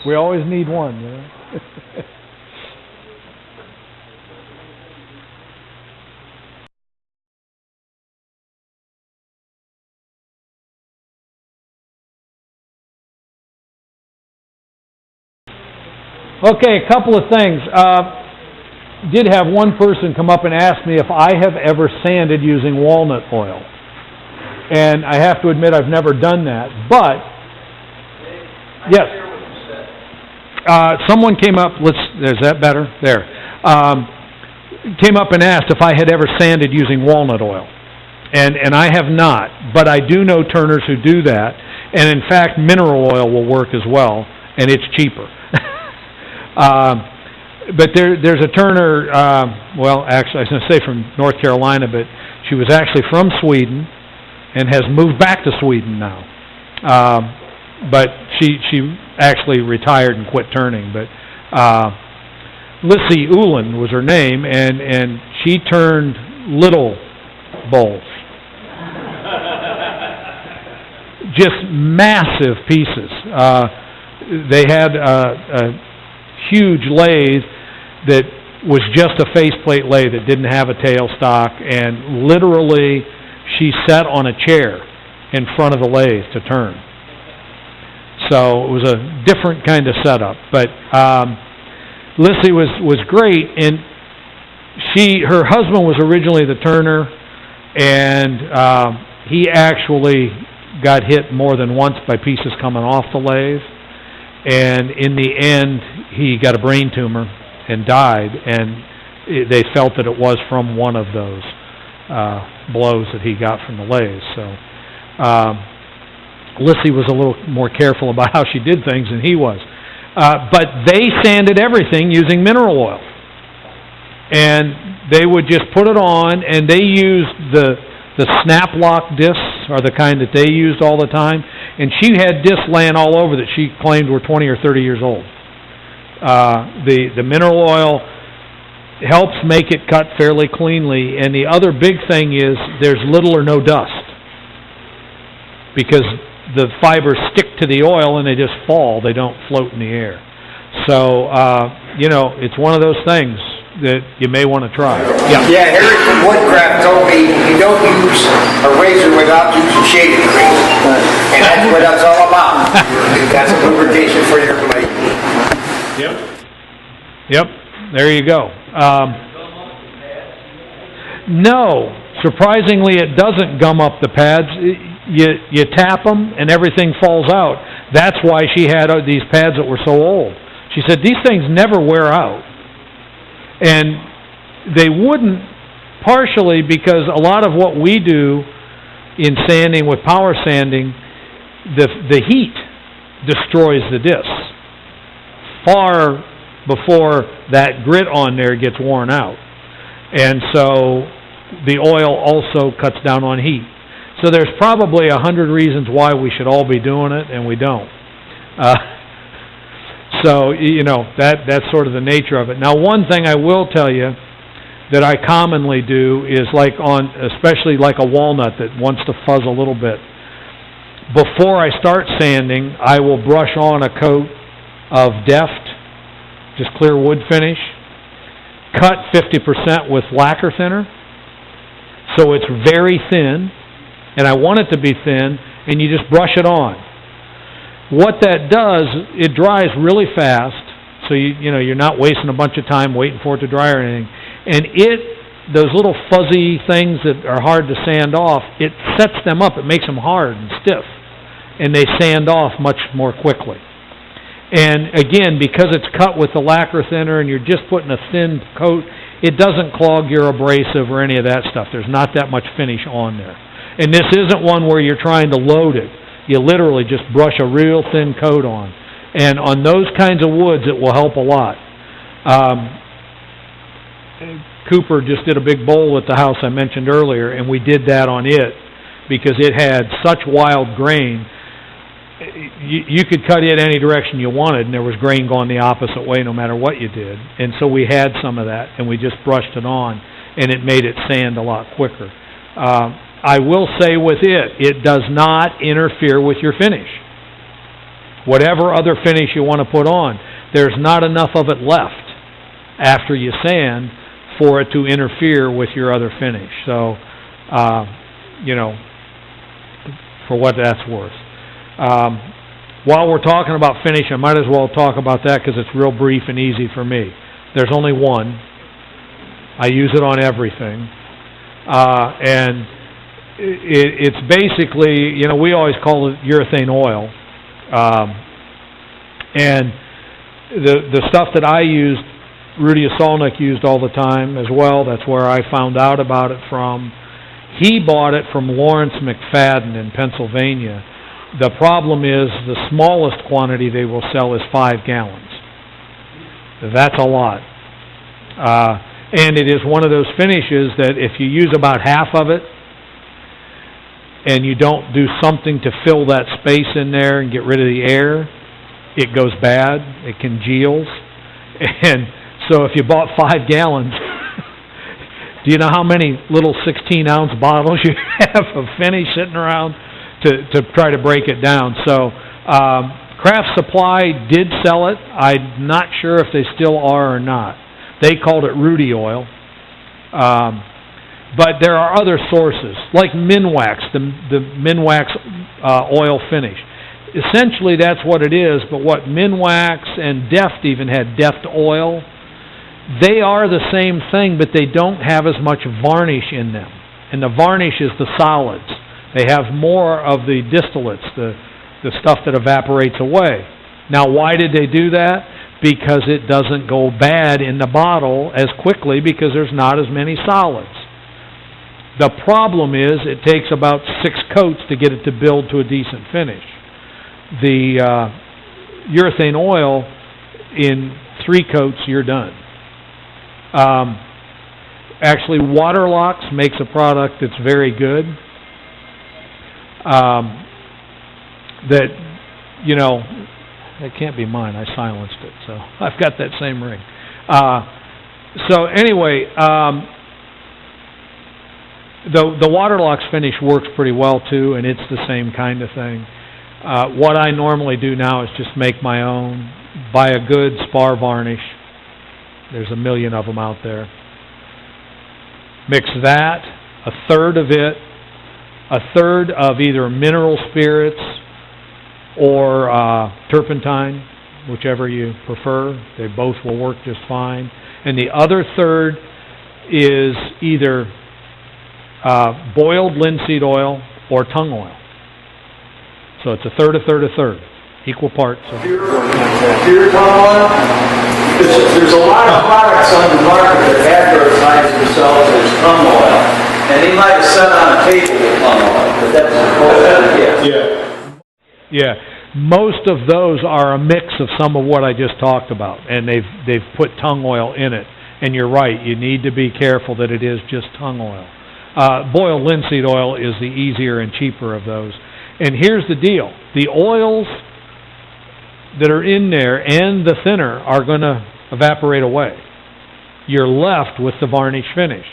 We always need one, you know. Okay, a couple of things. Did have one person come up and ask me if I have ever sanded using walnut oil. And I have to admit I've never done that. But, yes. Someone came up, is that better? There. Came up and asked if I had ever sanded using walnut oil. And I have not. But I do know turners who do that. And in fact, mineral oil will work as well. And it's cheaper. But there's a turner, well, actually, I was going to say from North Carolina, but she was actually from Sweden and has moved back to Sweden now. But she actually retired and quit turning. But Lissy Ulen was her name, and she turned little bowls. Just massive pieces. They had a huge lathe that was just a faceplate lathe that didn't have a tailstock, and literally she sat on a chair in front of the lathe to turn. So it was a different kind of setup. But Lissy was great, and her husband was originally the turner, and he actually got hit more than once by pieces coming off the lathe. And in the end, he got a brain tumor and died, and they felt that it was from one of those blows that he got from the lathe. So Lissy was a little more careful about how she did things than he was. But they sanded everything using mineral oil. And they would just put it on, and they used the snap lock discs are the kind that they used all the time. And she had discs laying all over that she claimed were 20 or 30 years old. The mineral oil helps make it cut fairly cleanly. And the other big thing is there's little or no dust, because the fibers stick to the oil and they just fall. They don't float in the air. So, it's one of those things that you may want to try. Yeah, Harry from Woodcraft told me you don't use a razor without using shaving cream. And that's what that's all about. That's a lubrication for your blade. Yep, there you go. No, surprisingly it doesn't gum up the pads. You tap them and everything falls out. That's why she had these pads that were so old. She said these things never wear out. And they wouldn't, partially because a lot of what we do in sanding with power sanding, the heat destroys the discs far before that grit on there gets worn out. And so the oil also cuts down on heat. So there's probably 100 reasons why we should all be doing it, and we don't. So, that's sort of the nature of it. Now, one thing I will tell you that I commonly do is especially like a walnut that wants to fuzz a little bit. Before I start sanding, I will brush on a coat of Deft, just clear wood finish, cut 50% with lacquer thinner, so it's very thin, and I want it to be thin, and you just brush it on. What that does, it dries really fast, so you're not wasting a bunch of time waiting for it to dry or anything. And those little fuzzy things that are hard to sand off, it sets them up. It makes them hard and stiff, and they sand off much more quickly. And again, because it's cut with the lacquer thinner and you're just putting a thin coat, it doesn't clog your abrasive or any of that stuff. There's not that much finish on there. And this isn't one where you're trying to load it. You literally just brush a real thin coat on. And on those kinds of woods, it will help a lot. Cooper just did a big bowl at the house I mentioned earlier, and we did that on it because it had such wild grain. You could cut it any direction you wanted, and there was grain going the opposite way no matter what you did. And so we had some of that, and we just brushed it on, and it made it sand a lot quicker. I will say with it does not interfere with your finish. whatever other finish you want to put on. There's not enough of it left after you sand for it to interfere with your other finish. So, for what that's worth. While we're talking about finish, I might as well talk about that because it's real brief and easy for me. There's only one. I use it on everything. And it's basically, we always call it urethane oil. And the stuff that I used, Rudy Osolnik used all the time as well. That's where I found out about it from. He bought it from Lawrence McFadden in Pennsylvania. The problem is the smallest quantity they will sell is 5 gallons. That's a lot. And it is one of those finishes that if you use about half of it and you don't do something to fill that space in there and get rid of the air, it goes bad. It congeals. And so if you bought 5 gallons, do you know how many little 16-ounce bottles you have of finish sitting around to try to break it down? So Craft Supply did sell it. I'm not sure if they still are or not. They called it Rudy oil. But there are other sources, like Minwax, the Minwax oil finish. Essentially, that's what it is, but what Minwax and Deft even had, Deft oil, they are the same thing, but they don't have as much varnish in them. And the varnish is the solids. They have more of the distillates, the stuff that evaporates away. Now, why did they do that? Because it doesn't go bad in the bottle as quickly because there's not as many solids. The problem is it takes about 6 coats to get it to build to a decent finish. The urethane oil, in 3 coats, you're done. Actually, Waterlocks makes a product that's very good. It can't be mine. I silenced it, so I've got that same ring. So anyway, the Waterlocks finish works pretty well too, and it's the same kind of thing. What I normally do now is just make my own, buy a good spar varnish. There's a million of them out there. Mix that, a third of it, a third of either mineral spirits or turpentine, whichever you prefer. They both will work just fine. And the other third is either boiled linseed oil or tung oil. So it's a third, a third, a third. Equal parts. Pure tung oil? There's a lot of products on the market that advertise themselves as tung oil. And they might have sat on a table with tung oil, but that's Yeah. Most of those are a mix of some of what I just talked about, and they've put tung oil in it. And you're right, you need to be careful that it is just tung oil. Boiled linseed oil is the easier and cheaper of those. And here's the deal. The oils that are in there and the thinner are going to evaporate away. You're left with the varnish finish.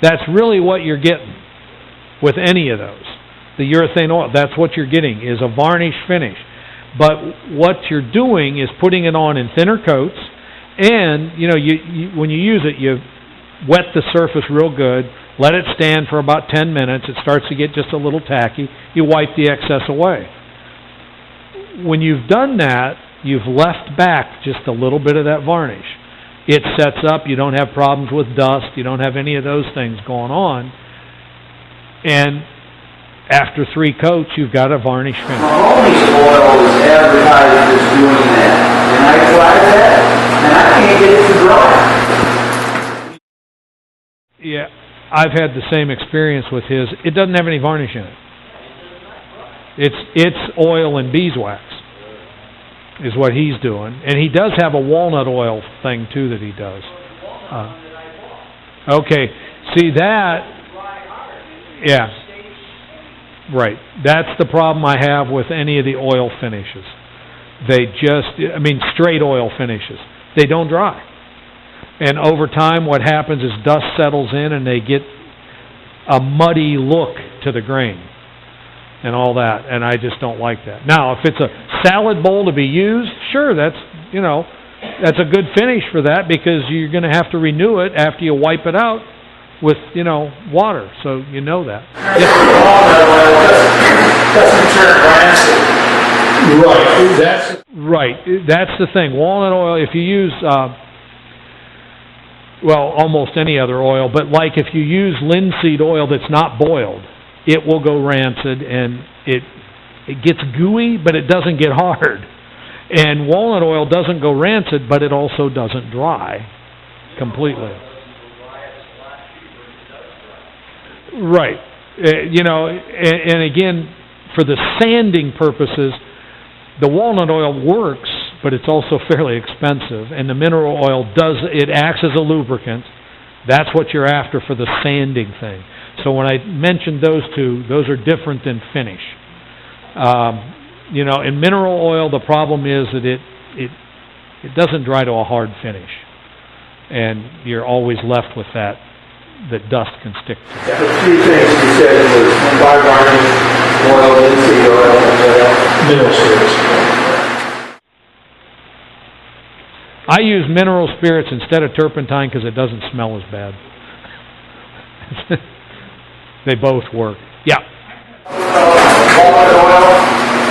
That's really what you're getting with any of those. The urethane oil, that's what you're getting, is a varnish finish. But what you're doing is putting it on in thinner coats, and when you use it, you wet the surface real good, let it stand for about 10 minutes. It starts to get just a little tacky. You wipe the excess away. When you've done that, you've left back just a little bit of that varnish. It sets up. You don't have problems with dust. You don't have any of those things going on. And after 3 coats, you've got a varnish finish. Mahoney's oil is advertised as doing that. And I tried that, and I can't get it to dry. Yeah, I've had the same experience with his. It doesn't have any varnish in it. It's oil and beeswax is what he's doing. And he does have a walnut oil thing, too, that he does. Okay, see that? Yeah. Right. That's the problem I have with any of the oil finishes. Straight oil finishes. They don't dry. And over time, what happens is dust settles in and they get a muddy look to the grain and all that. And I just don't like that. Now, if it's a salad bowl to be used, sure, that's a good finish for that, because you're going to have to renew it after you wipe it out with, water, so you know that. Right, that's the thing. Walnut oil, if you use, almost any other oil, but like if you use linseed oil that's not boiled, it will go rancid, and it gets gooey, but it doesn't get hard. And walnut oil doesn't go rancid, but it also doesn't dry completely. Right. And again, for the sanding purposes, the walnut oil works, but it's also fairly expensive. And the mineral oil acts as a lubricant. That's what you're after for the sanding thing. So when I mentioned those two, those are different than finish. In mineral oil, the problem is that it doesn't dry to a hard finish, and you're always left with that dust can stick to. The three things you said was varnish, oil, linseed oil, and mineral spirits. I use mineral spirits instead of turpentine because it doesn't smell as bad. They both work. Yeah. Walnut oil,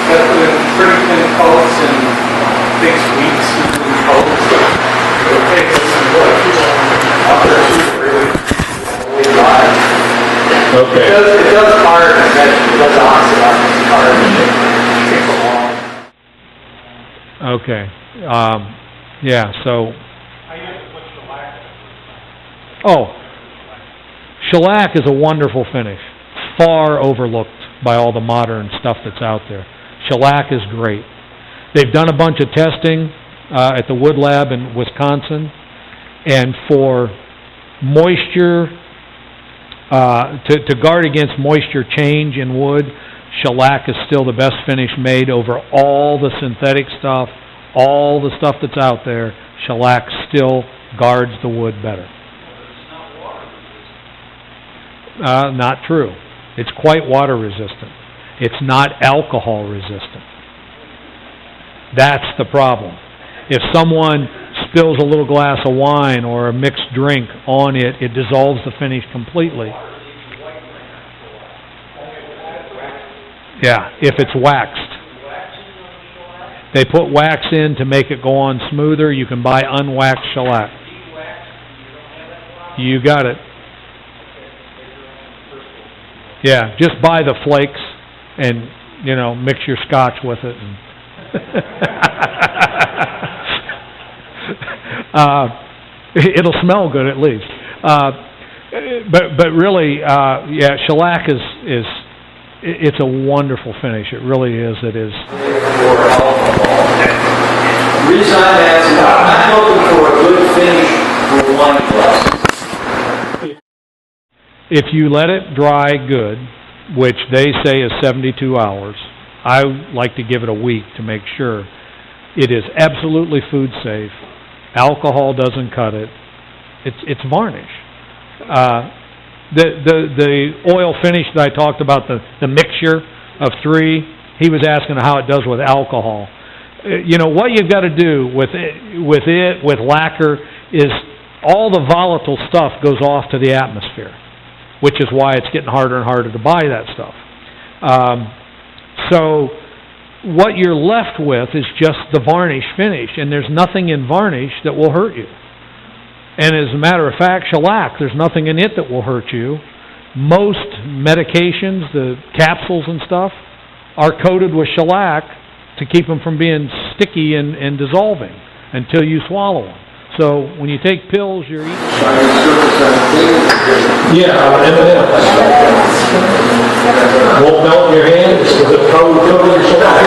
that's with pretty thin coats and fixed weeks in coats. It'll take some up there 2 to 3 weeks. Okay. It does harden, it does oxidize, it's harden, it takes a long. Okay. Yeah, so... I use it with shellac. Oh. Shellac is a wonderful finish. Far overlooked by all the modern stuff that's out there. Shellac is great. They've done a bunch of testing at the Wood Lab in Wisconsin, and for moisture, to guard against moisture change in wood, shellac is still the best finish made over all the synthetic stuff, all the stuff that's out there. Shellac still guards the wood better. Not true. It's quite water resistant. It's not alcohol resistant. That's the problem. If someone spills a little glass of wine or a mixed drink on it, it dissolves the finish completely. Yeah, if it's waxed. They put wax in to make it go on smoother. You can buy unwaxed shellac. You got it. Yeah, just buy the flakes and, mix your scotch with it. And it'll smell good at least. But really, shellac is it's a wonderful finish. It really is. It is. The reason I'm asking, I'm looking for a good finish for wine glass. If you let it dry good, which they say is 72 hours, I like to give it a week to make sure. It is absolutely food safe. Alcohol doesn't cut it. It's varnish. The oil finish that I talked about, the mixture of 3, he was asking how it does with alcohol. What you've got to do with lacquer is all the volatile stuff goes off to the atmosphere, which is why it's getting harder and harder to buy that stuff. So what you're left with is just the varnish finish, and there's nothing in varnish that will hurt you. And as a matter of fact, shellac, there's nothing in it that will hurt you. Most medications, the capsules and stuff, are coated with shellac to keep them from being sticky and dissolving until you swallow them. So when you take pills, you're eating. Yeah, M&M's. Won't melt in your hands because it's coated your shellac.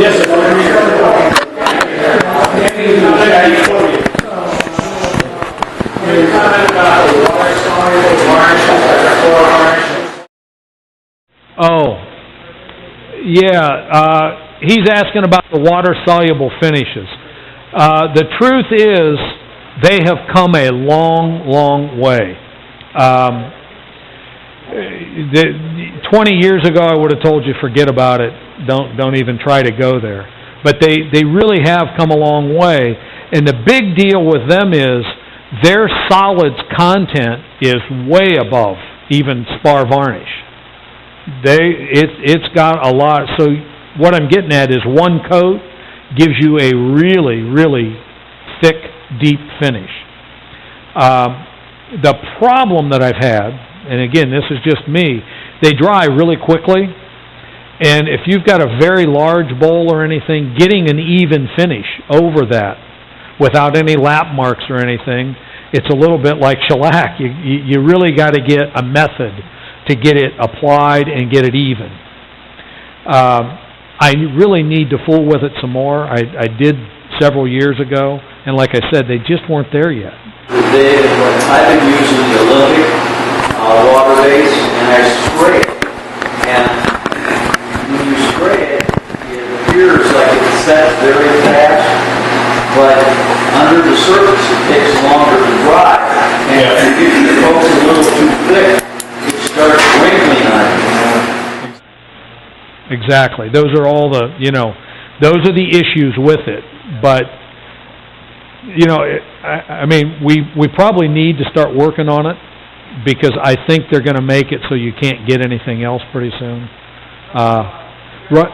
Yes, Oh, yeah. He's asking about the water-soluble finishes. The truth is, they have come a long, long way. 20 years ago, I would have told you, forget about it. Don't even try to go there. But they really have come a long way. And the big deal with them is their solids content is way above even spar varnish. It's got a lot. So what I'm getting at is one coat gives you a really, really thick, deep finish. The problem that I've had, and again, this is just me, they dry really quickly, and if you've got a very large bowl or anything, getting an even finish over that without any lap marks or anything, it's a little bit like shellac. You really got to get a method to get it applied and get it even. I really need to fool with it some more. I did several years ago, and like I said, they just weren't there yet. I've been using the Olympic water base, and I spray it. And when you spray it, it appears like it sets very fast, but under the surface it takes longer to dry. And if the coat's a little too thick, it starts wrinkling on it. Exactly. Those are all the, those are the issues with it. But, I mean, we probably need to start working on it, because I think they're going to make it so you can't get anything else pretty soon. Right.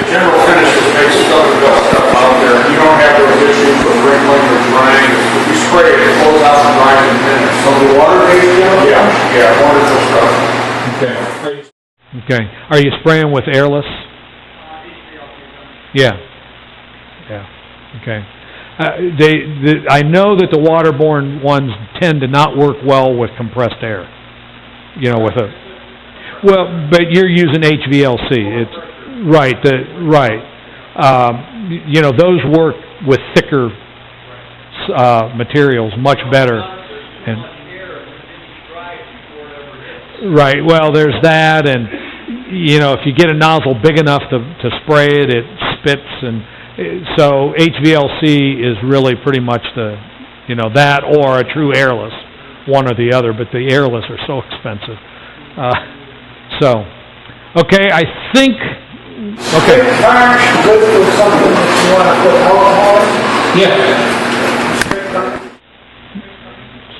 General Finishes makes stuff out there. You don't have those issues with wrinkling or drying. If you spray it, it flows out and dries in minutes. So the water-based chemical? Yeah, wonderful stuff. Okay. Are you spraying with airless? Yeah. Okay. I know that the Waterborne ones tend to not work well with compressed air. But you're using HVLC. It's right. Those work with thicker materials much better. And right. Well, there's that, and if you get a nozzle big enough to spray it, it spits, and so HVLC is really pretty much that or a true airless, one or the other. But the airless are so expensive. Okay, I think. Okay. Varnish good for something that you want to put alcohol in? Yeah.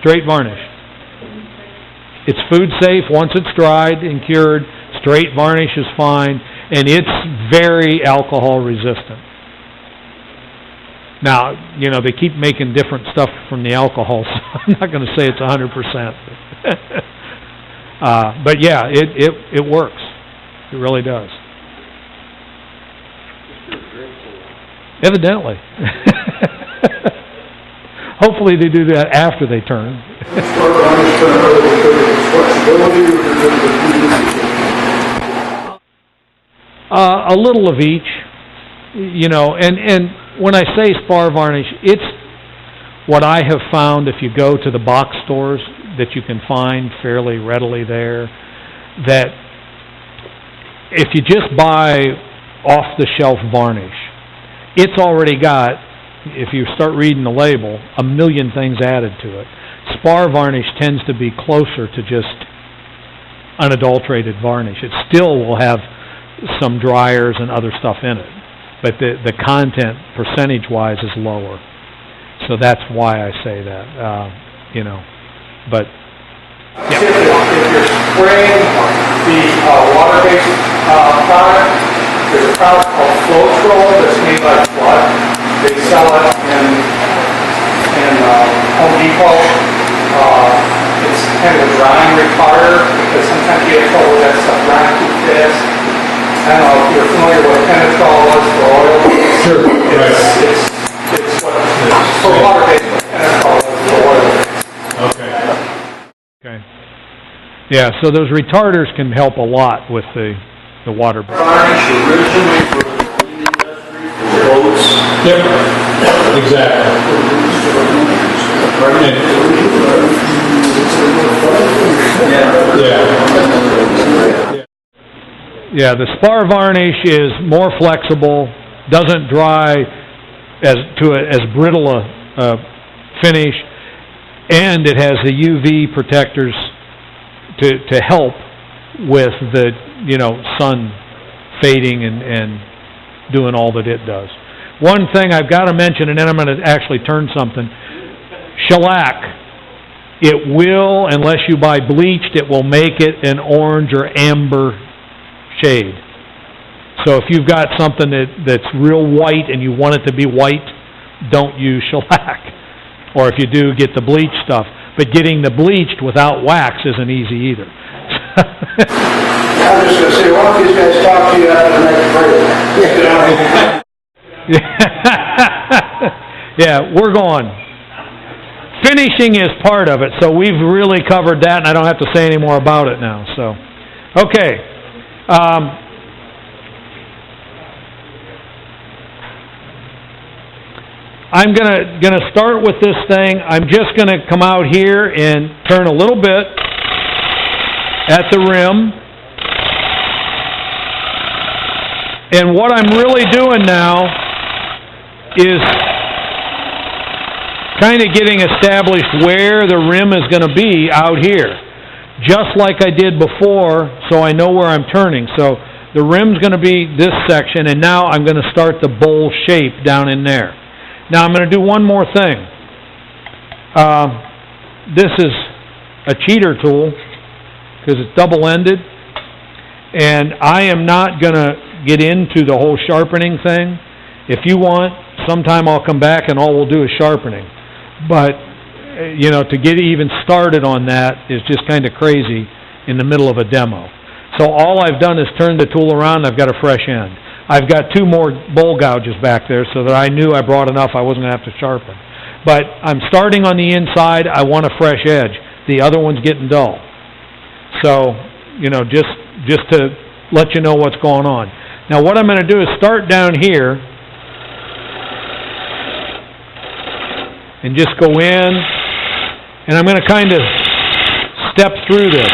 Straight varnish. It's food safe once it's dried and cured. Straight varnish is fine, and it's very alcohol resistant. Now, they keep making different stuff from the alcohol, so I'm not going to say it's 100%. But yeah, it works. It really does. Evidently. Hopefully they do that after they turn. A little of each, and when I say spar varnish, it's what I have found if you go to the box stores that you can find fairly readily there, that if you just buy off-the-shelf varnish, it's already got, if you start reading the label, a million things added to it. Spar varnish tends to be closer to just unadulterated varnish. It still will have some dryers and other stuff in it, but the content percentage-wise is lower. So that's why I say that, but yeah. If you're spraying the water-based product, there's a product called Flow that's made by Flood. They sell it in Home Depot. It's kind of a drying retarder because sometimes you get trouble with that stuff drying too fast. I don't know if you're familiar with what Penetrol was for oil. Sure. It's what for water-based Penetrol was for oil. Okay. Yeah, so those retarders can help a lot with the water. Varnish originally for the cleaning industry, for boats. Yep, exactly. Yeah, the spar varnish is more flexible, doesn't dry as brittle a finish, and it has the UV protectors to help with the, sun fading and doing all that it does. One thing I've got to mention, and then I'm going to actually turn something. Shellac, it will, unless you buy bleached, it will make it an orange or amber shade. So if you've got something that's real white and you want it to be white, don't use shellac. Or if you do, get the bleached stuff. But getting the bleached without wax isn't easy either. I was just going to say, why don't these guys talk to you after the next break? Yeah, we're going. Finishing is part of it, so we've really covered that, and I don't have to say any more about it now. So, okay. I'm gonna start with this thing. I'm just gonna come out here and turn a little bit at the rim. And what I'm really doing now is kind of getting established where the rim is going to be out here, just like I did before, so I know where I'm turning. So the rim's going to be this section, and now I'm going to start the bowl shape down in there. Now I'm going to do one more thing. This is a cheater tool because it's double-ended, and I am not going to get into the whole sharpening thing. If you want, sometime I'll come back and all we'll do is sharpening. But, to get even started on that is just kind of crazy in the middle of a demo. So all I've done is turn the tool around and I've got a fresh end. I've got 2 more bowl gouges back there so that I knew I brought enough I wasn't going to have to sharpen. But I'm starting on the inside. I want a fresh edge. The other one's getting dull. So, just to let you know what's going on. Now what I'm going to do is start down here and just go in, and I'm going to kind of step through this.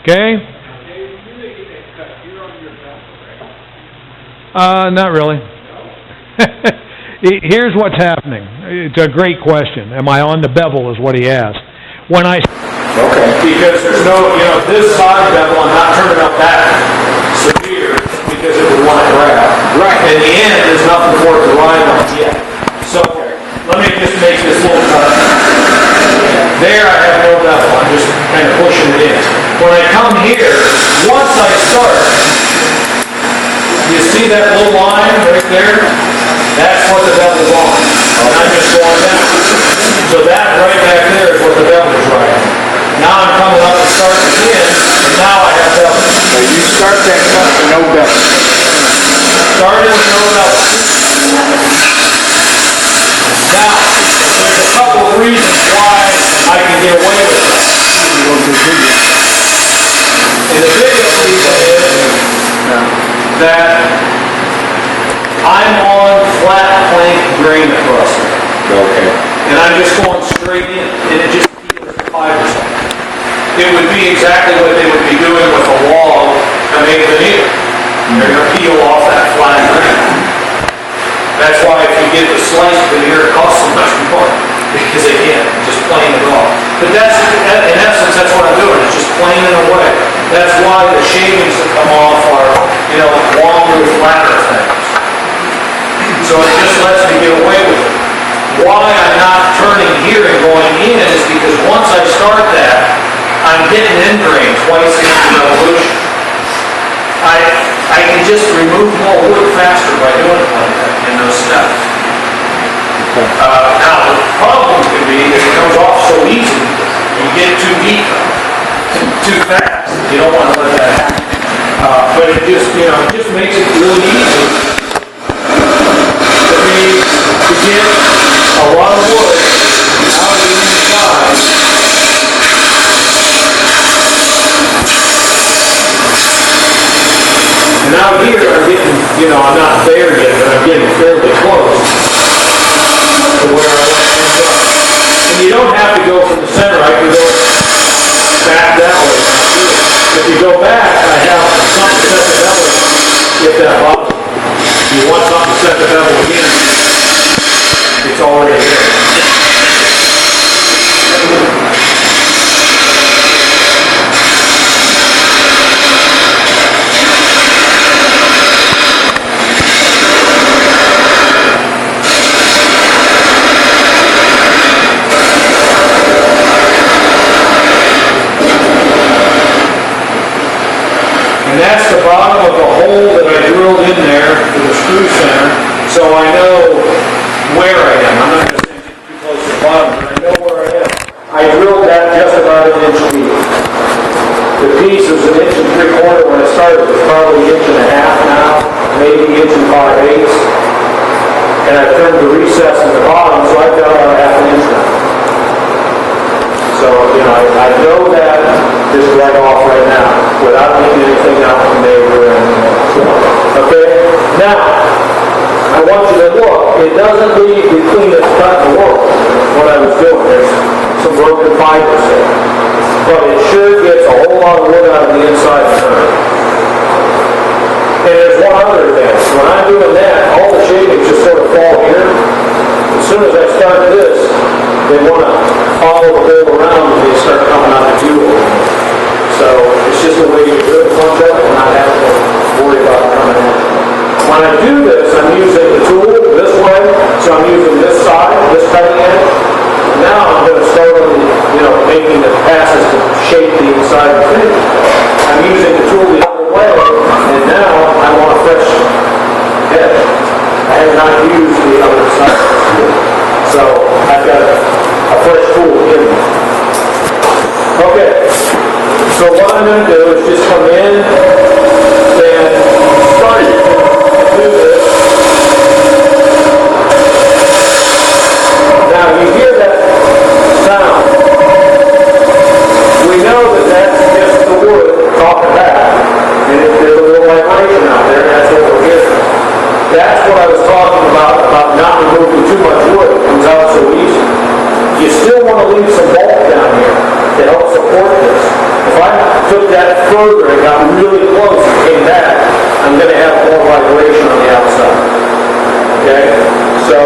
Okay? Not really. Here's what's happening. It's a great question. Am I on the bevel is what he asked. When I... Okay. Because there's no, this side bevel, I'm not turning up that severe because it would want to grab. Right. In the end, there's nothing for it to ride on yet. So, let me just make this little cut. There I have no bevel. I'm just kind of pushing it in. When I come here, once I start, you see that little line right there? That's what the bevel's on. And I'm just going down. So that right back there is what the bevel is riding. Now I'm coming up and starting again, and now I have bevel. So you start that cut with no bevel. Started with no bevel. Now, there's a couple of reasons why I can get away with that. And the biggest reason is that I'm on flat plank grain crusher. Okay. And I'm just going straight in, and it just peels the fibers off. It would be exactly what they would be doing with a log to make veneer. They're going to peel off that flat grain. That's why if you get the sliced veneer, it costs so much more, because they can't just plane it off. But that's, in essence, that's what I'm doing. It's just planing away. That's why the shavings that come off are, longer, flatter things. So it just lets me get away with it. Why I'm not turning here and going in is because once I start that, I'm getting end grain twice in the revolution. I can just remove more wood faster by doing it like that in those steps. Now the problem could be if it comes off so easy, you get too deep, too fast. You don't want to let that happen. But it just makes it really easy for me to get a lot of wood out of the inside. And out here, I'm getting, I'm not there yet, but I'm getting fairly close to where I want to end up. And you don't have to go from the center. I can go back that way. If you go back, I have something set the belly that's the bottom of the hole that I drilled in there for the screw center, so I know where I am. I'm not just saying too close to the bottom, but I know where I am. I drilled that just about an inch deep. The piece was 1 3/4 inches when it started. It's probably 1.5 inches now, maybe 1 5/8 inches. And I trimmed the recess in the bottom, so I've got about 1/2 inch now. So, you know, I know that just right off right now, without leaving anything out from neighbor or anything. Okay? Now, I want you to look. It doesn't leave between this cut and work. What I was doing, there's some broken fibers there. But it sure gets a whole lot of wood out of the inside of the turn. And there's one other thing. When I'm doing that, all the shavings just sort of fall here. As soon as I start this, they want to follow the hole around and they start coming out the fuel. So it's just a way to do it one step and not have to worry about coming in. When I do this, I'm using the tool this way, so I'm using this side, this cutting edge. Now I'm going to start on the, making the passes to shape the inside of the thing. I'm using the tool the other way, and now I want a fresh head. I have not used the other side. So I've got a fresh tool to give me. Okay, so what I'm going to do is just come in and start to do this. Now you hear that sound. We know that that's just the wood off the back. And if there's a little vibration out there, that's what we're getting. That's what I was talking about not removing too much wood. It comes out so easy. You still want to leave some bulk down here to help support this. If I took that further and got really close and came back, I'm going to have more vibration on the outside. Okay? So,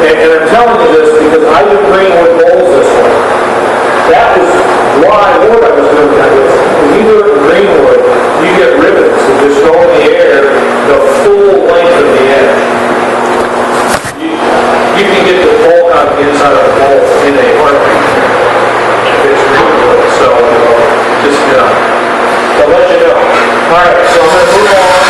and I'm telling you this because I do greenwood bowls this way. That was why what I was doing that with. When you do it in greenwood, you get ribbons that just go in the air the full length of the edge. You can get the bulk out of the inside of the bowl in a heartbeat. It's greenwood, so just to let you know. All right, so I'm going to move on.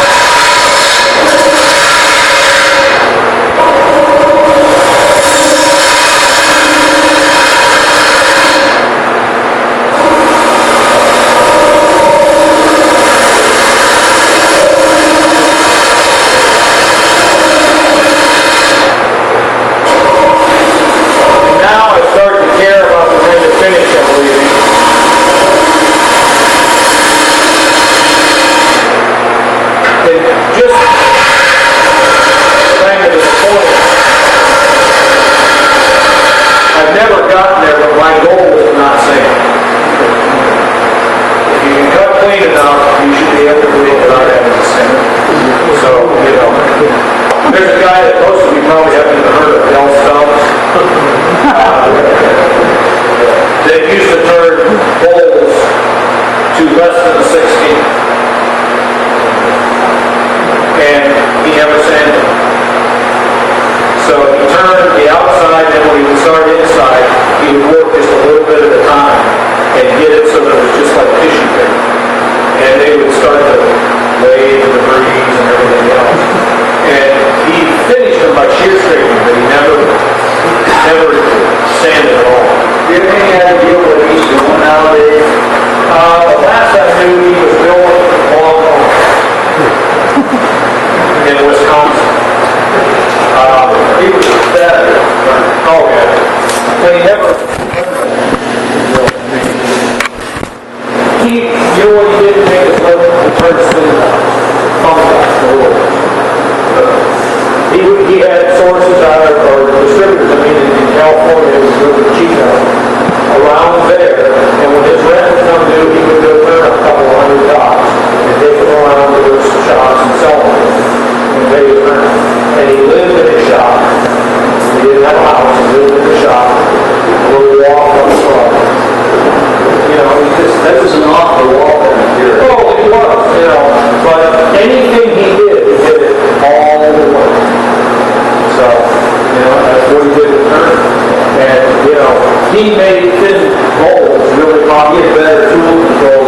He made thin bowls really pop. He had better tool control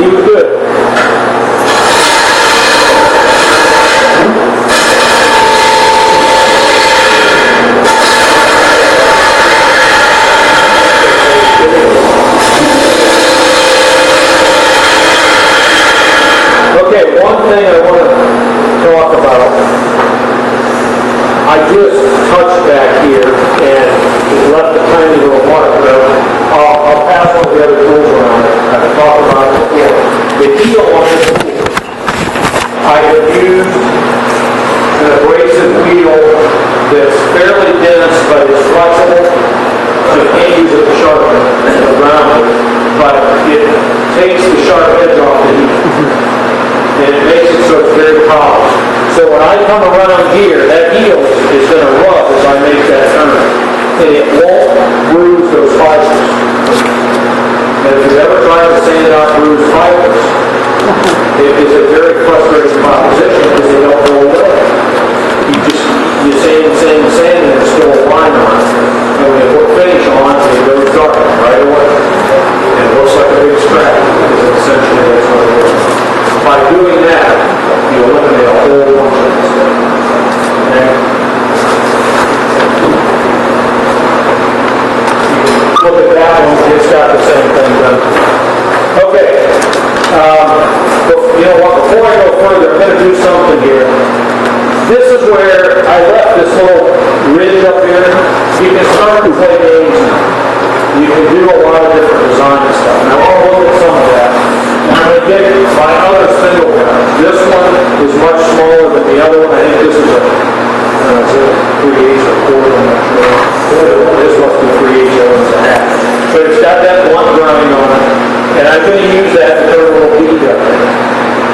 he was good. Okay, one thing I want to talk about. I just touched back here and left a tiny little mark, but I'll pass one of the other tools around. I can talk about it before. The heel on this tool, I have used an abrasive wheel that's fairly dense, but it's flexible. So you can't use it to sharpen around it, but it takes the sharp edge off the heel. And it makes it so it's very polished. So when I come around here, that heel is going to rub as I make that turn. And it won't bruise those fibers. And if you've ever tried to sand out bruised fibers, it is a very frustrating proposition because they don't go away. You sand, and there's still a line on it. And when you put finish on, it goes dark right away. And it looks like a big scratch because essentially that's what it is. By doing that, you eliminate a whole bunch of mistakes. Okay? Look at that one, it's got the same thing done. Okay. You know what, before I go further, I'm going to do something here. This is where I left this little ridge up here. You can start to play games now. You can do a lot of different design stuff. Now I'll look at some of that. I'm going to get my other spindle guide. This one is much smaller than the other one. I think this is a 3/8 or quarter. I'm not sure. This must be 3/8 ounces and a half. But it's got that blunt grind on it. And I'm going to use that to put a little bead up there.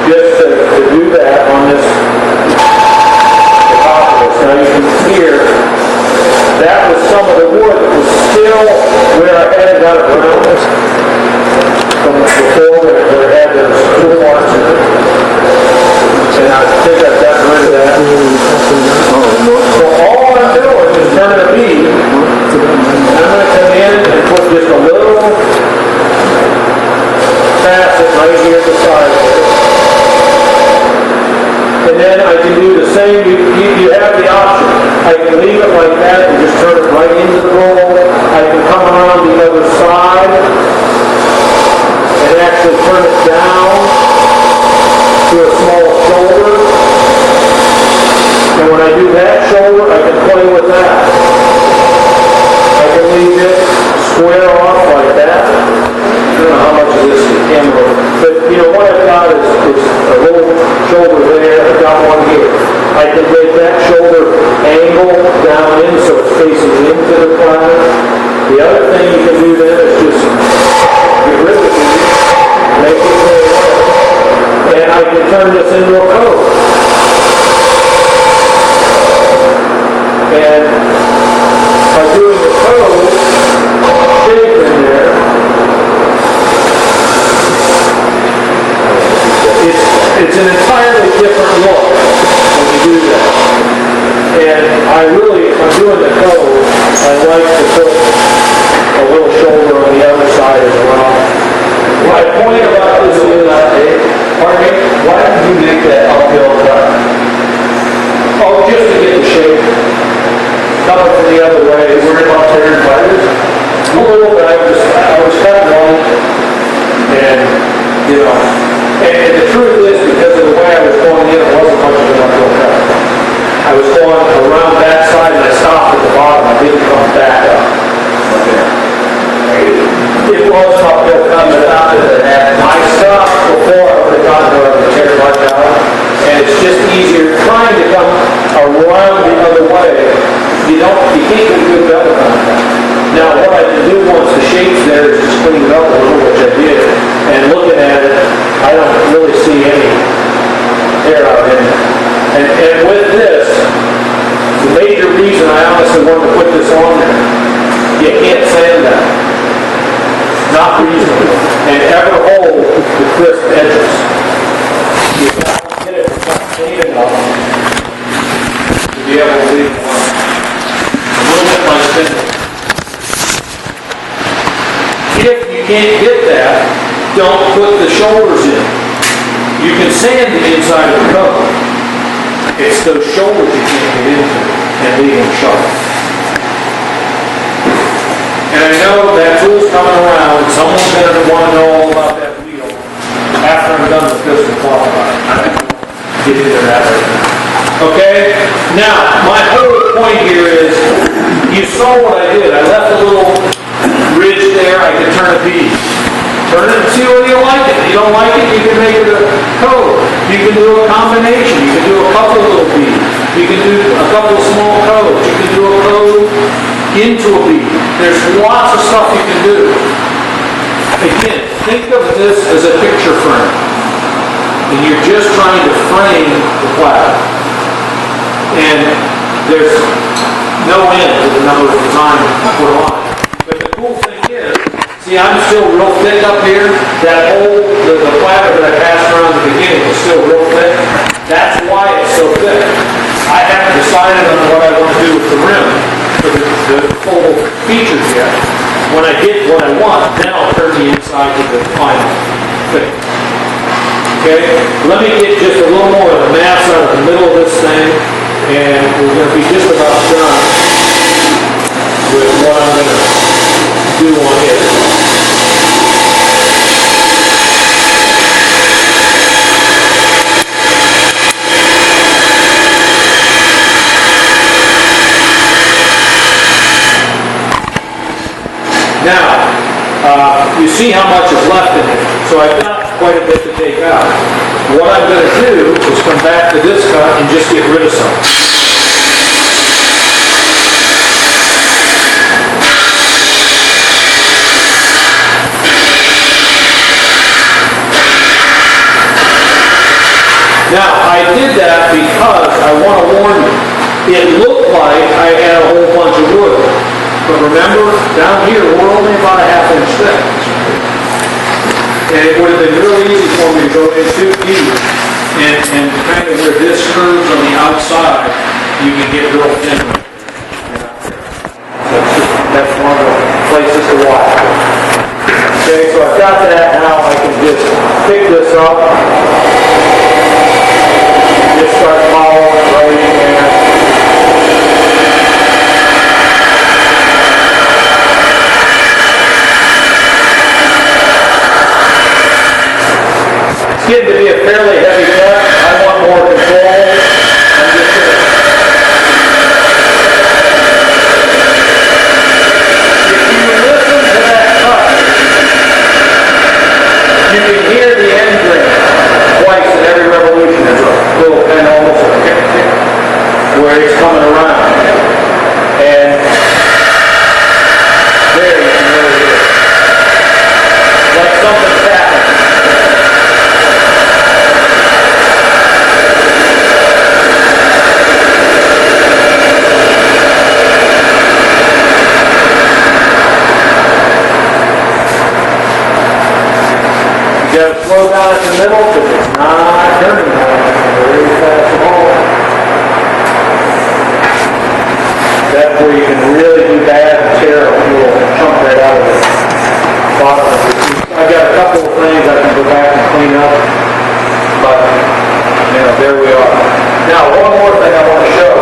Just to do that on this. Now you can hear that was some of the wood that was still where I had it out of ground from before where it had those tool marks in it. And I think I've gotten rid of that. So all I'm doing is turning a bead. And I'm going to come in and put just a little facet right here at the side of it. And then I can do the same, you have the option. I can leave it like that and just turn it right into the roll. I can come around the other side and actually turn it down to a small shoulder. And when I do that shoulder, I can play with that. I can leave it square off like that. I don't know how much of this is camera, but you know what I've got is a little shoulder there. I've got one here. I can make that shoulder angle down in so it's facing into the platter. The other thing you can do then is just get rid of it, make it clean, and I can turn this into a cone. And by doing the cone shape in there, it's an entirely different look when you do that. And if I'm doing the code, I like to put a little shoulder on the other side as well. My point about this is that, pardon me, why did you make that uphill cut? Oh, just to get the shape. Coming from the other way. Worried about tearing fibers? A little bit. I was cutting long, and you know. And the truth is, because of the way I was going in, it wasn't much of an uphill cut. I was going around that side and I stopped at the bottom. I didn't come back up. Okay. It was uphill cut, but I stopped before I would have gotten to the tear much out. And it's just easier trying to come around the other way. You can't get a good bevel on that. Now what I can do once the shape's there is just clean it up a little, which I did. And looking at it, I don't really see any hair out in it. And with this, the major reason I honestly wanted to put this on there, you can't sand that. Not for easy don't put the shoulders in. You can sand the inside of the coat. It's those shoulders you can't get into and leave them sharp. And I know that tool's coming around, and someone's going to want to know all about that wheel after I'm done with this and talk about it. I'm going to get into that right now. Okay? Now, my whole point here is, you saw what I did. I left a little ridge there. I could turn a piece. Turn it and see whether you like it. If you don't like it, you can make it a code. You can do a combination. You can do a couple little beads. You can do a couple of small codes. You can do a code into a bead. There's lots of stuff you can do. Again, think of this as a picture frame. And you're just trying to frame the platter. And there's no end to the number of designs you put on it. But the cool thing is, see, I'm still real thick up here. That whole, the platter that I passed around at the beginning is still real thick. That's why it's so thick. I haven't decided on what I want to do with the rim for the full features yet. When I get what I want, then I'll turn the inside to the final thing. Okay? Let me get just a little more of the mass out of the middle of this thing, and we're going to be just about done with what I'm going to do on it. Now, you see how much is left in it. So I've got quite a bit to take out. What I'm going to do is come back to this cut and just get rid of some. Now, I did that because I want to warn you. It looked like I had a whole bunch of wood. But remember, down here, we're only about a ½ inch thick. And it would have been really easy for me to go in too deep. And kind of where this curves on the outside, you can get real thin. That's one of the places to watch. Okay, so I've got that. Now I can just pick this up. Just start following it right in there. It's getting to be a fairly heavy cut. I want more control. I'm just going to... If you listen to that cut, you can hear the end grain twice in every revolution. There's a little kind of almost a tick where it's coming around. And there you can really hear it. Like something's happening. You got to slow down at the middle because it's not turning very fast at all. That's where you can really do bad and tear a little chunk right out of the bottom of it. I've got a couple of things I can go back and clean up, but there we are. Now, one more thing I want to show.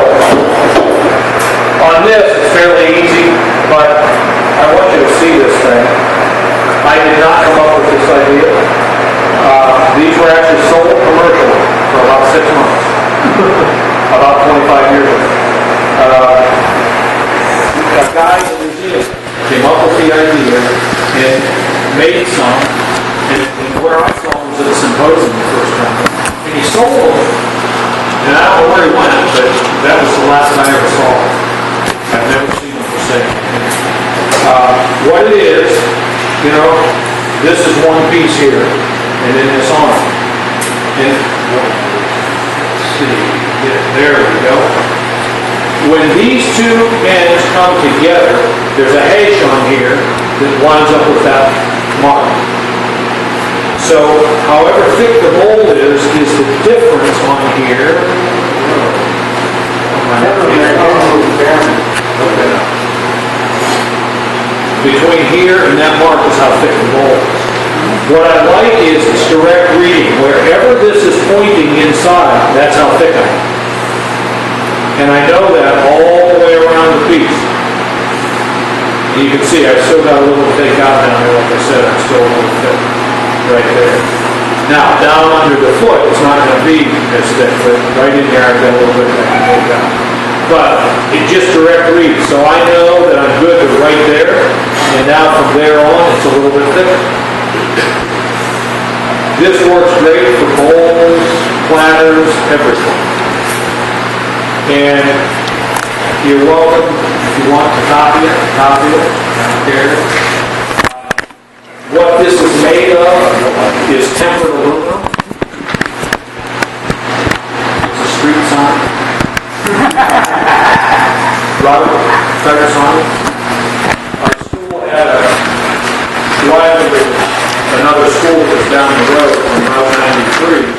On this, it's fairly easy, but I want you to see this thing. I did not come up with this idea. These were actually sold commercially for about 6 months, about 25 years ago. A guy in the museum came up with the idea and made some, and where I saw him was at a symposium the first time, and he sold them. And I don't know where he went, but that was the last I ever saw him. I've never seen him for sale. What it is, this is one piece here, and then it's on it. And let's see, there we go. When these two ends come together, there's a hash on here that lines up with that mark. So, however thick the mold is the difference on here. Between here and that mark is how thick the mold is. What I like is it's direct reading. Wherever this is pointing inside, that's how thick I am. And I know that all the way around the piece. And you can see I've still got a little take out down there, like I said, I'm still a little thick right there. Now, down under the foot, it's not going to be as thick, but right in here I've got a little bit that I can take out. But it just direct reads, so I know that I'm good to right there, and now from there on, it's a little bit thicker. This works great for bowls, platters, everything. And you're welcome, if you want to copy it, I don't care. What this is made of is tempered aluminum. It's a street sign. Robert, Tiger sign. Our school had a rivalry with another school that's down the road on Route 93.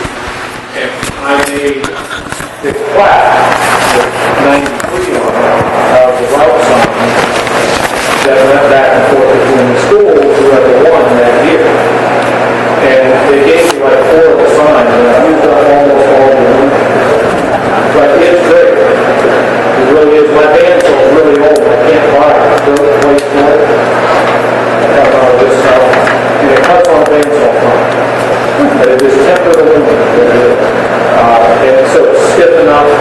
And I made the plaque with 93 on it of the route sign that went back and forth between the schools who had the one that year. And they gave me like 4 of the signs, and I used up almost all of them. But it's great. It really is. My bandsaw is really old. I can't buy it. It's still a place for it. I got all this stuff. And it cuts on bandsaw fine. But it is tempered aluminum. And so it's stiff enough,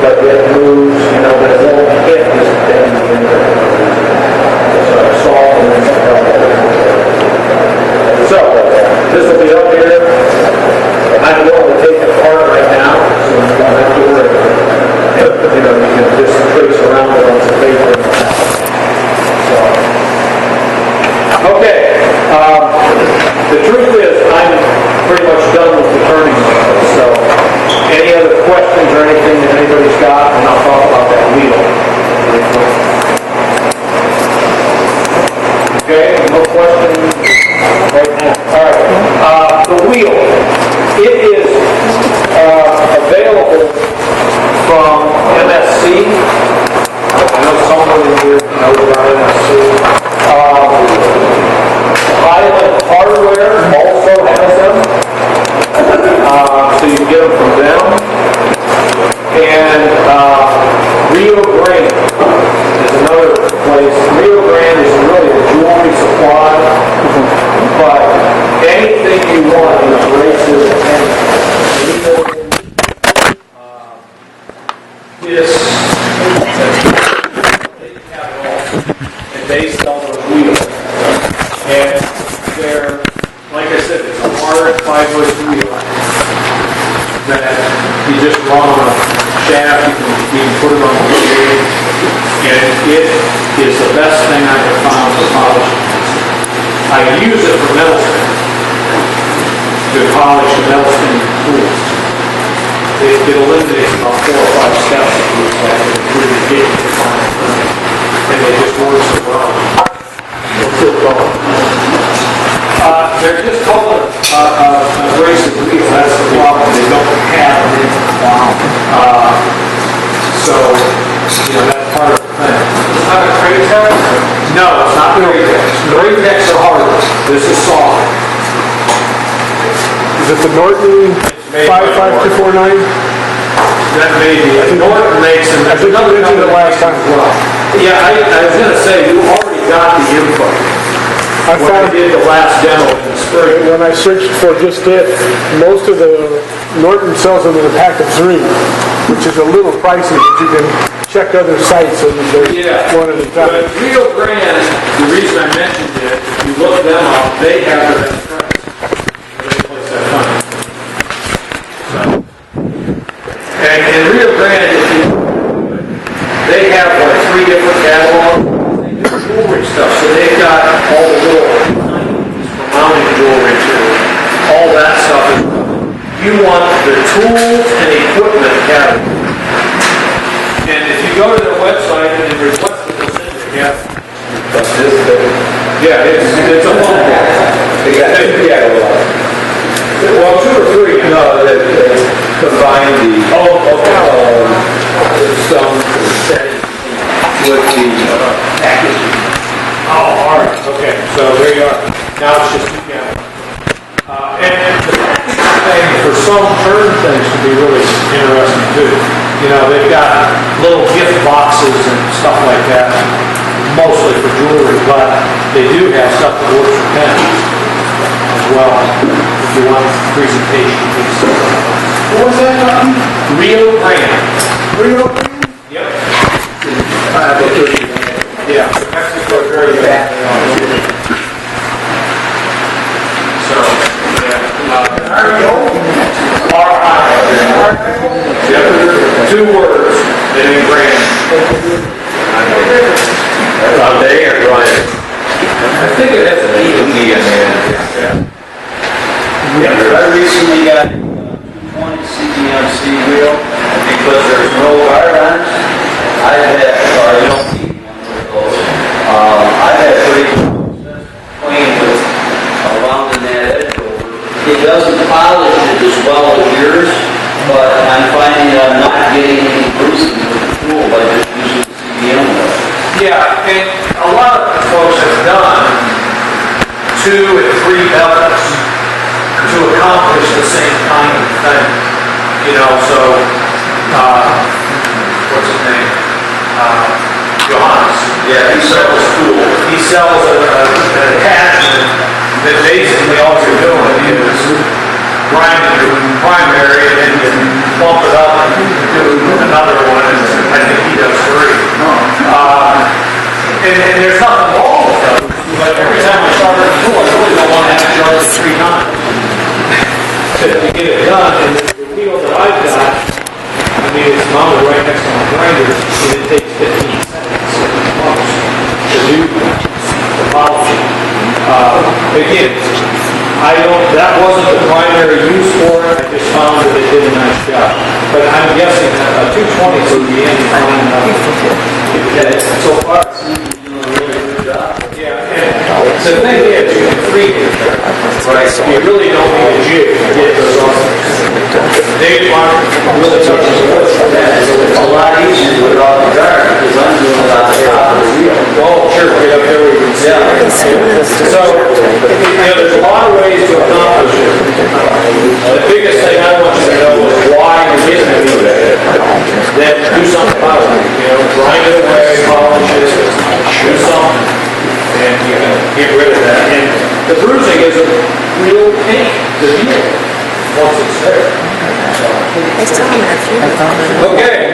but it moves, you know, but it won't hit this thing in there. It's soft and then so, this will be up here. I'm willing to take it apart right now, so you don't have to worry. You know, you can just trace around it on some paper. So, okay. The truth is, I'm pretty much done with the turning of so any other questions or anything that anybody's got, and I'll talk about that wheel. Okay, no questions right now. All right. The wheel. It is available from MSC. I know someone in here knows about MSC. Highland Hardware also has them. So you can get them from them. And Rio Grande is another place. Rio Grande is really a jewelry supply. But anything you want in braces and this, they have it all. And they sell those wheels. And they're, like I said, it's a hard fiberglass wheel that you just run on a shaft, you can put it on the blade, and it is the best thing I have found for polishing. I use it for metal stain, to polish the metal stain tools. It eliminates about 4 or 5 steps it looks like it's really getting the final thing. And they just work so well. They're just called an abrasive wheel. That's the problem. They don't have it. So, you know, that's part of the thing. It's not a Craytex? No, it's not Craytex. Craytex are harder. This is soft. Is it the Norton 55249? That may be. Norton makes them. I think I mentioned it last time. Yeah, I was going to say, you already got the info. I When I found did the last demo in the spring. when I searched for just it, most of the Norton sells them in a pack of 3, which is a little pricey, but you can check other sites and there's one at a time. But Rio Grande, the reason I mentioned it, if you look them up, they have the best price. They place that money. So, and Rio Grande, they have like 3 different catalogs. They do jewelry stuff, so they've got all the little for mounting jewelry to all that stuff. You want the tools and equipment category. And if you go to their website and request it, they'll send you a catalog. Yeah, it's a phone call. Well, 2 or 3. No, they combine the stone setting with the packaging. Oh, all right, okay, so there you are. Now it's just, yeah. some turn things can be really interesting too. You know, they've got little gift boxes and stuff like that, mostly for jewelry, but they do have stuff that works for pens as well, if you want presentation pieces. What was that company? Rio Grande. Rio? Yep. Yeah, Mexico is very bad. So, yeah. Yep, 2 words, and then grand. About day or Brian? I think it has an E in there. Yeah, I recently got a 220 CDMC wheel because there's no wire on it. I've had, you don't need one of those. I've had pretty clean with around in that edge over. It doesn't polish it as well as yours, but I'm finding that I'm not getting any bruising with the tool by just using the CDM wheel. Yeah, and a lot of folks have done 2 and 3 belts to accomplish the same kind of thing. You know, so, what's his name? Johannes. Yeah, he sells tools. He sells an attachment that basically all you're doing is grinding your primary and then you bump it up and do another one, and I think he does 3. And there's nothing wrong with those, but every time I start a tool, I really don't want to have to charge it 3 times to get it done. And the wheel that I've got, I mean, it's mounted right next to my grinder, and it takes 15 seconds to do the polishing. Again, that wasn't the primary use for it, I just found that it did a nice job. But I'm guessing that a 220 would be in fine enough. So far, it's doing a really good job. Yeah, and the thing is, you can free it. Right. You really don't need a jig to get those off. Dave Hout really touches the wood for that. It's a lot easier with it off the guard because I'm doing it on the top of the wheel. Oh, sure, get up there where you can see it. So, there's a lot of ways to accomplish it. The biggest thing I want you to know is why you're getting it. Then do something about it. You know, grind it away, polish it, do something, and you can get rid of that. And the bruising is a real pain to deal with once it's there. They still have a few. Okay.